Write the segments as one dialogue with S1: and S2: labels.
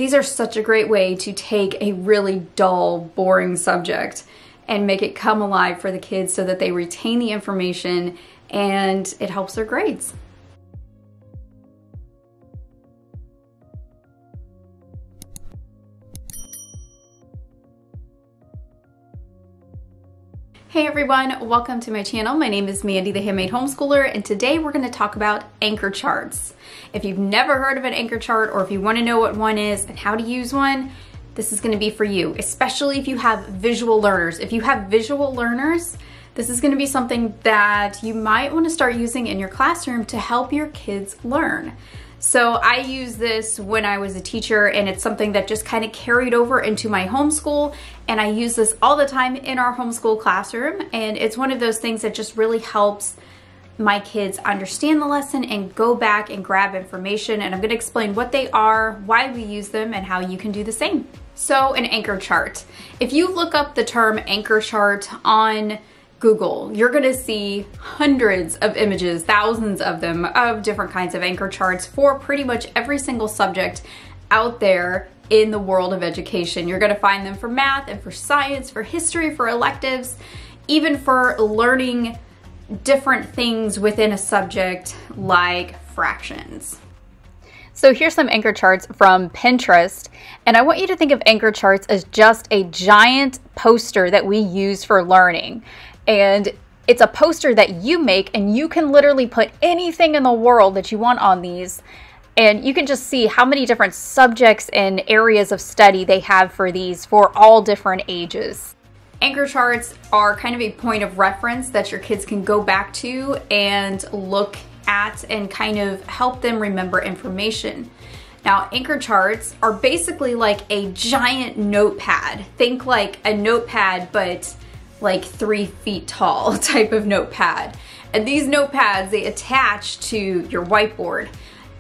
S1: These are such a great way to take a really dull, boring subject and make it come alive for the kids so that they retain the information and it helps their grades. Hey everyone, welcome to my channel. My name is Mandy, the Handmade Homeschooler, and today we're going to talk about anchor charts. If you've never heard of an anchor chart, or if you want to know what one is and how to use one, this is going to be for you, especially if you have visual learners. If you have visual learners, this is going to be something that you might want to start using in your classroom to help your kids learn. So I used this when I was a teacher, and it's something that just kind of carried over into my homeschool, and I use this all the time in our homeschool classroom, and it's one of those things that just really helps my kids understand the lesson and go back and grab information, and I'm going to explain what they are, why we use them, and how you can do the same. So an anchor chart. If you look up the term anchor chart on Google, you're gonna see hundreds of images, thousands of them, of different kinds of anchor charts for pretty much every single subject out there in the world of education. You're gonna find them for math and for science, for history, for electives, even for learning different things within a subject like fractions. So here's some anchor charts from Pinterest, and I want you to think of anchor charts as just a giant poster that we use for learning. And it's a poster that you make, and you can literally put anything in the world that you want on these, and you can just see how many different subjects and areas of study they have for these for all different ages. Anchor charts are kind of a point of reference that your kids can go back to and look at and kind of help them remember information. Now, anchor charts are basically like a giant notepad. Think like a notepad, but like 3 feet tall type of notepad. And these notepads, they attach to your whiteboard.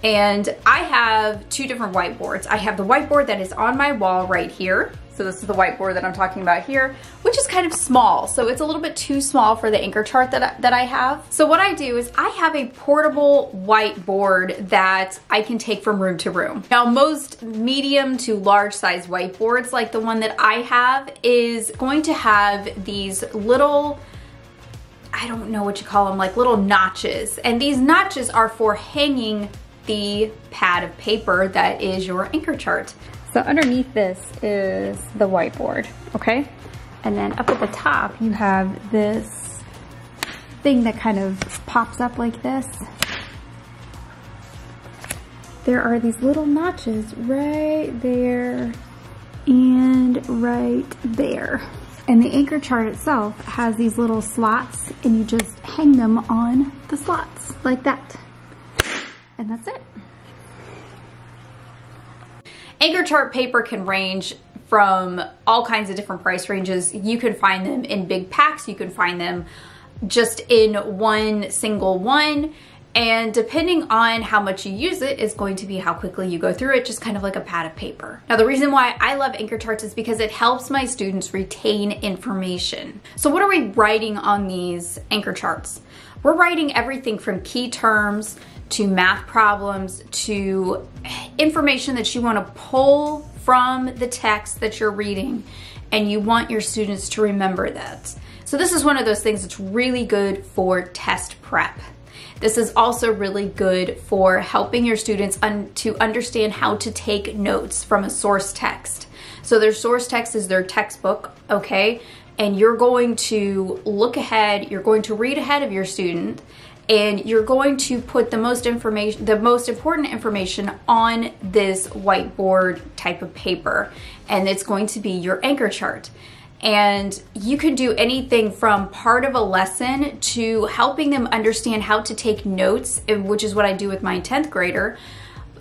S1: And I have two different whiteboards. I have the whiteboard that is on my wall right here. So this is the whiteboard that I'm talking about here, which is kind of small. So it's a little bit too small for the anchor chart that I have. So what I do is I have a portable whiteboard that I can take from room to room. Now, most medium to large size whiteboards, like the one that I have, is going to have these little, I don't know what you call them, like little notches. And these notches are for hanging the pad of paper that is your anchor chart. So underneath this is the whiteboard, okay? And then up at the top, you have this thing that kind of pops up like this. There are these little notches right there and right there. And the anchor chart itself has these little slots, and you just hang them on the slots like that. And that's it. Anchor chart paper can range from all kinds of different price ranges. You can find them in big packs. You can find them just in one single one. And depending on how much you use it is going to be how quickly you go through it, just kind of like a pad of paper. Now, the reason why I love anchor charts is because it helps my students retain information. So what are we writing on these anchor charts? We're writing everything from key terms to math problems to information that you want to pull from the text that you're reading, and you want your students to remember that. So this is one of those things that's really good for test prep. This is also really good for helping your students to understand how to take notes from a source text. So their source text is their textbook, okay? And you're going to look ahead, you're going to read ahead of your student, and you're going to put the most important information on this whiteboard type of paper, and it's going to be your anchor chart. And you can do anything from part of a lesson to helping them understand how to take notes, which is what I do with my 10th grader.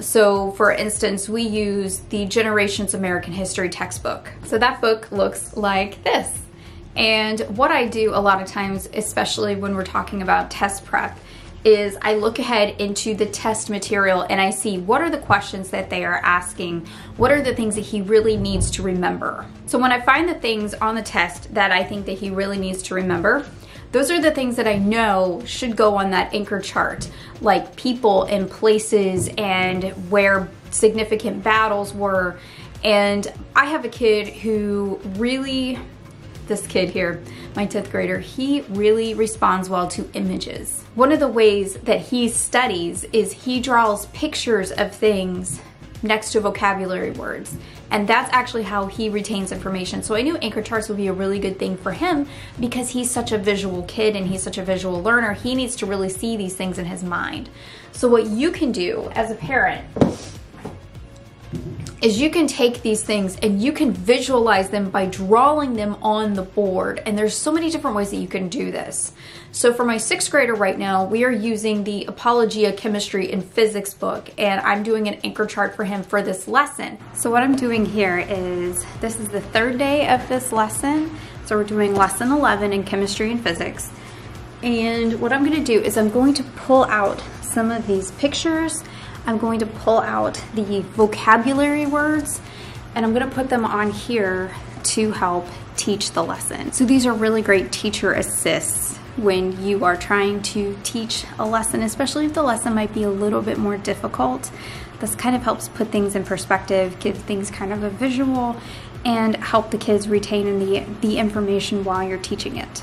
S1: So for instance, we use the Generations American History textbook. So that book looks like this. And what I do a lot of times, especially when we're talking about test prep, is I look ahead into the test material and I see what are the questions that they are asking, what are the things that he really needs to remember. So when I find the things on the test that I think that he really needs to remember, those are the things that I know should go on that anchor chart, like people and places and where significant battles were. And I have a kid who really, this kid here, my 10th grader, he really responds well to images. One of the ways that he studies is he draws pictures of things next to vocabulary words. And that's actually how he retains information. So I knew anchor charts would be a really good thing for him because he's such a visual kid and he's such a visual learner. He needs to really see these things in his mind. So what you can do as a parent is you can take these things and you can visualize them by drawing them on the board. And there's so many different ways that you can do this. So for my 6th grader right now, we are using the Apologia Chemistry and Physics book, and I'm doing an anchor chart for him for this lesson. So what I'm doing here is, this is the 3rd day of this lesson. So we're doing lesson 11 in chemistry and physics. And what I'm gonna do is I'm going to pull out some of these pictures. I'm going to pull out the vocabulary words, and I'm gonna put them on here to help teach the lesson. So these are really great teacher assists when you are trying to teach a lesson, especially if the lesson might be a little bit more difficult. This kind of helps put things in perspective, give things kind of a visual, and help the kids retain the information while you're teaching it.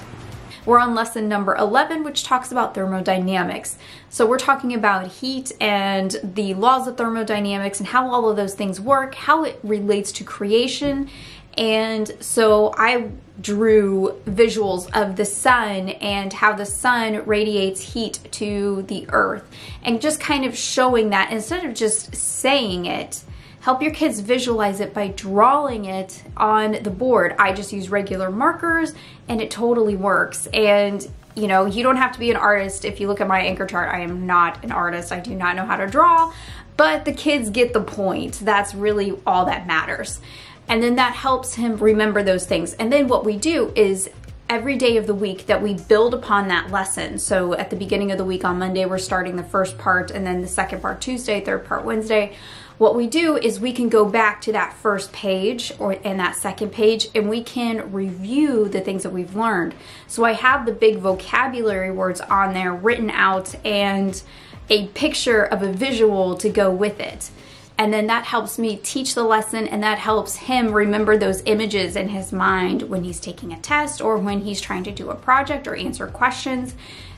S1: We're on lesson number 11, which talks about thermodynamics. So we're talking about heat and the laws of thermodynamics and how all of those things work, how it relates to creation. And so I drew visuals of the sun and how the sun radiates heat to the earth, and just kind of showing that instead of just saying it. Help your kids visualize it by drawing it on the board. I just use regular markers and it totally works. And you know, you don't have to be an artist. If you look at my anchor chart, I am not an artist. I do not know how to draw, but the kids get the point. That's really all that matters. And then that helps him remember those things. And then what we do is every day of the week that we build upon that lesson. So at the beginning of the week on Monday, we're starting the first part, and then the second part Tuesday, third part Wednesday. What we do is we can go back to that first page and that second page, and we can review the things that we've learned. So I have the big vocabulary words on there written out and a picture of a visual to go with it. And then that helps me teach the lesson, and that helps him remember those images in his mind when he's taking a test or when he's trying to do a project or answer questions.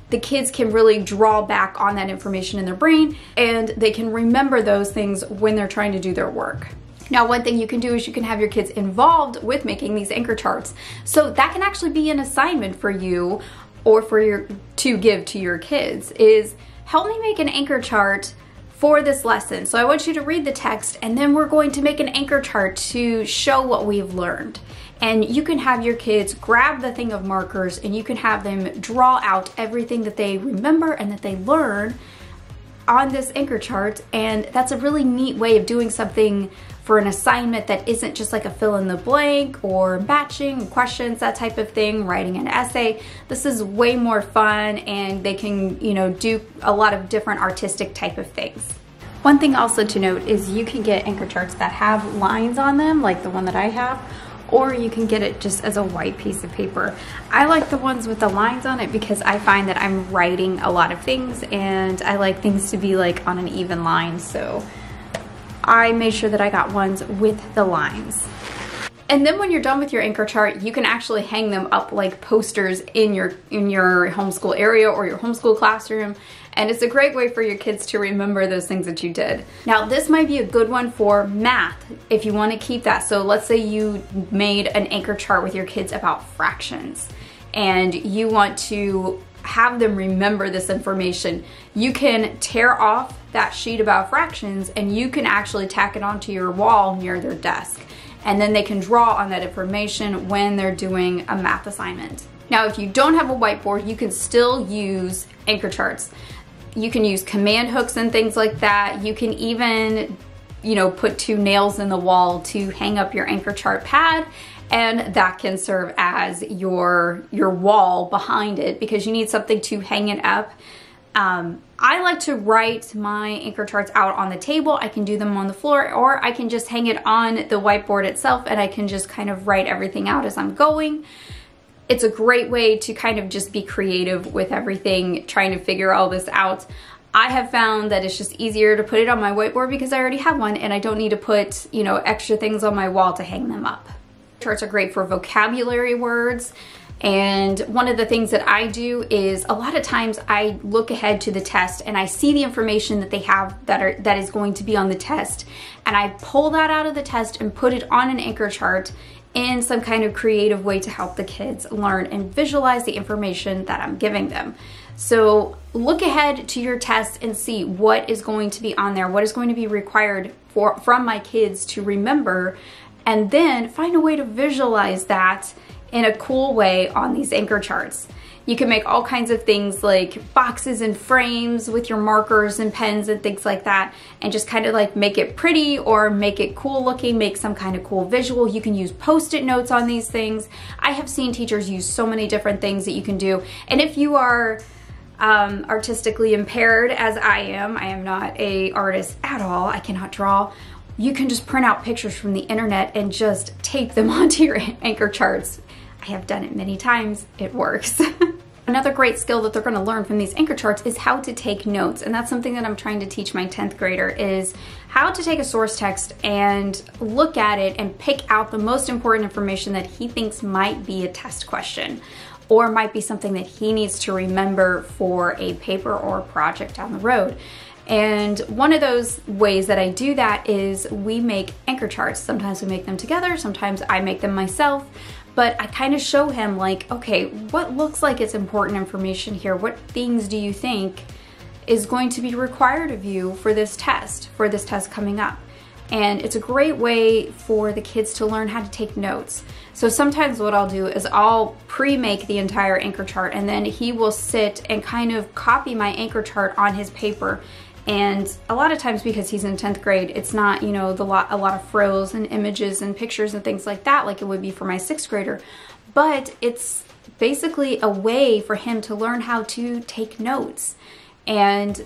S1: The kids can really draw back on that information in their brain, and they can remember those things when they're trying to do their work. Now, one thing you can do is you can have your kids involved with making these anchor charts. So that can actually be an assignment for you or to give to your kids, is help me make an anchor chart for this lesson. So I want you to read the text, and then we're going to make an anchor chart to show what we've learned. And you can have your kids grab the thing of markers and you can have them draw out everything that they remember and that they learn on this anchor chart. And that's a really neat way of doing something for an assignment that isn't just like a fill in the blank or batching questions, that type of thing, writing an essay. This is way more fun, and they can, you know, do a lot of different artistic type of things. One thing also to note is you can get anchor charts that have lines on them, like the one that I have, or you can get it just as a white piece of paper. I like the ones with the lines on it because I find that I'm writing a lot of things and I like things to be like on an even line, so I made sure that I got ones with the lines. And then when you're done with your anchor chart, you can actually hang them up like posters in your homeschool area or your homeschool classroom. And it's a great way for your kids to remember those things that you did. Now, this might be a good one for math if you want to keep that. So let's say you made an anchor chart with your kids about fractions and you want to have them remember this information. You can tear off that sheet about fractions and you can actually tack it onto your wall near their desk. And then they can draw on that information when they're doing a math assignment. Now, if you don't have a whiteboard, you can still use anchor charts. You can use command hooks and things like that. You can even, you know, put 2 nails in the wall to hang up your anchor chart pad, and that can serve as your wall behind it because you need something to hang it up. I like to write my anchor charts out on the table. I can do them on the floor, or I can just hang it on the whiteboard itself and I can just kind of write everything out as I'm going. It's a great way to kind of just be creative with everything, trying to figure all this out. I have found that it's just easier to put it on my whiteboard because I already have one and I don't need to put, you know, extra things on my wall to hang them up. Charts are great for vocabulary words. And one of the things that I do is a lot of times I look ahead to the test and I see the information that they have that is going to be on the test, and I pull that out of the test and put it on an anchor chart in some kind of creative way to help the kids learn and visualize the information that I'm giving them. So look ahead to your test and see what is going to be on there, what is going to be required from my kids to remember, and then find a way to visualize that in a cool way on these anchor charts. You can make all kinds of things like boxes and frames with your markers and pens and things like that, and just kind of like make it pretty or make it cool looking, make some kind of cool visual. You can use post-it notes on these things. I have seen teachers use so many different things that you can do. And if you are artistically impaired, as I am not an artist at all, I cannot draw, you can just print out pictures from the internet and just tape them onto your anchor charts. I have done it many times, it works. Another great skill that they're gonna learn from these anchor charts is how to take notes. And that's something that I'm trying to teach my 10th grader, is how to take a source text and look at it and pick out the most important information that he thinks might be a test question, or might be something that he needs to remember for a paper or a project down the road. And one of those ways that I do that is we make anchor charts. Sometimes we make them together, sometimes I make them myself, but I kind of show him like, okay, what looks like it's important information here? What things do you think is going to be required of you for this test coming up? And it's a great way for the kids to learn how to take notes. So sometimes what I'll do is I'll pre-make the entire anchor chart, and then he will sit and kind of copy my anchor chart on his paper. And a lot of times, because he's in 10th grade, it's not, you know, a lot of frills and images and pictures and things like that like it would be for my 6th grader. But it's basically a way for him to learn how to take notes. And,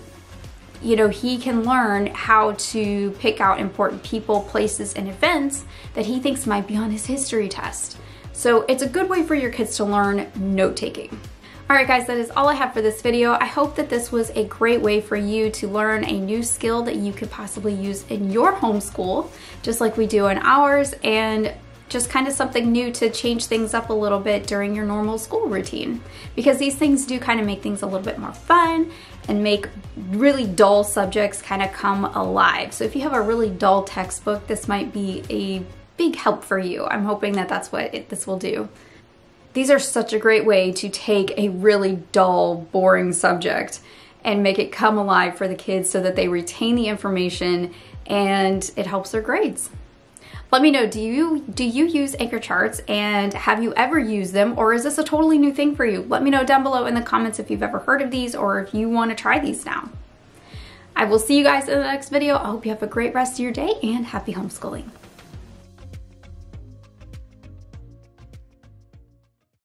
S1: you know, he can learn how to pick out important people, places, and events that he thinks might be on his history test. So it's a good way for your kids to learn note-taking. Alright guys, that is all I have for this video. I hope that this was a great way for you to learn a new skill that you could possibly use in your homeschool, just like we do in ours, and just kind of something new to change things up a little bit during your normal school routine. Because these things do kind of make things a little bit more fun and make really dull subjects kind of come alive. So if you have a really dull textbook, this might be a big help for you. I'm hoping that that's what this will do. These are such a great way to take a really dull, boring subject and make it come alive for the kids so that they retain the information and it helps their grades. Let me know, do you use anchor charts, and have you ever used them, or is this a totally new thing for you? Let me know down below in the comments if you've ever heard of these or if you want to try these now. I will see you guys in the next video. I hope you have a great rest of your day and happy homeschooling.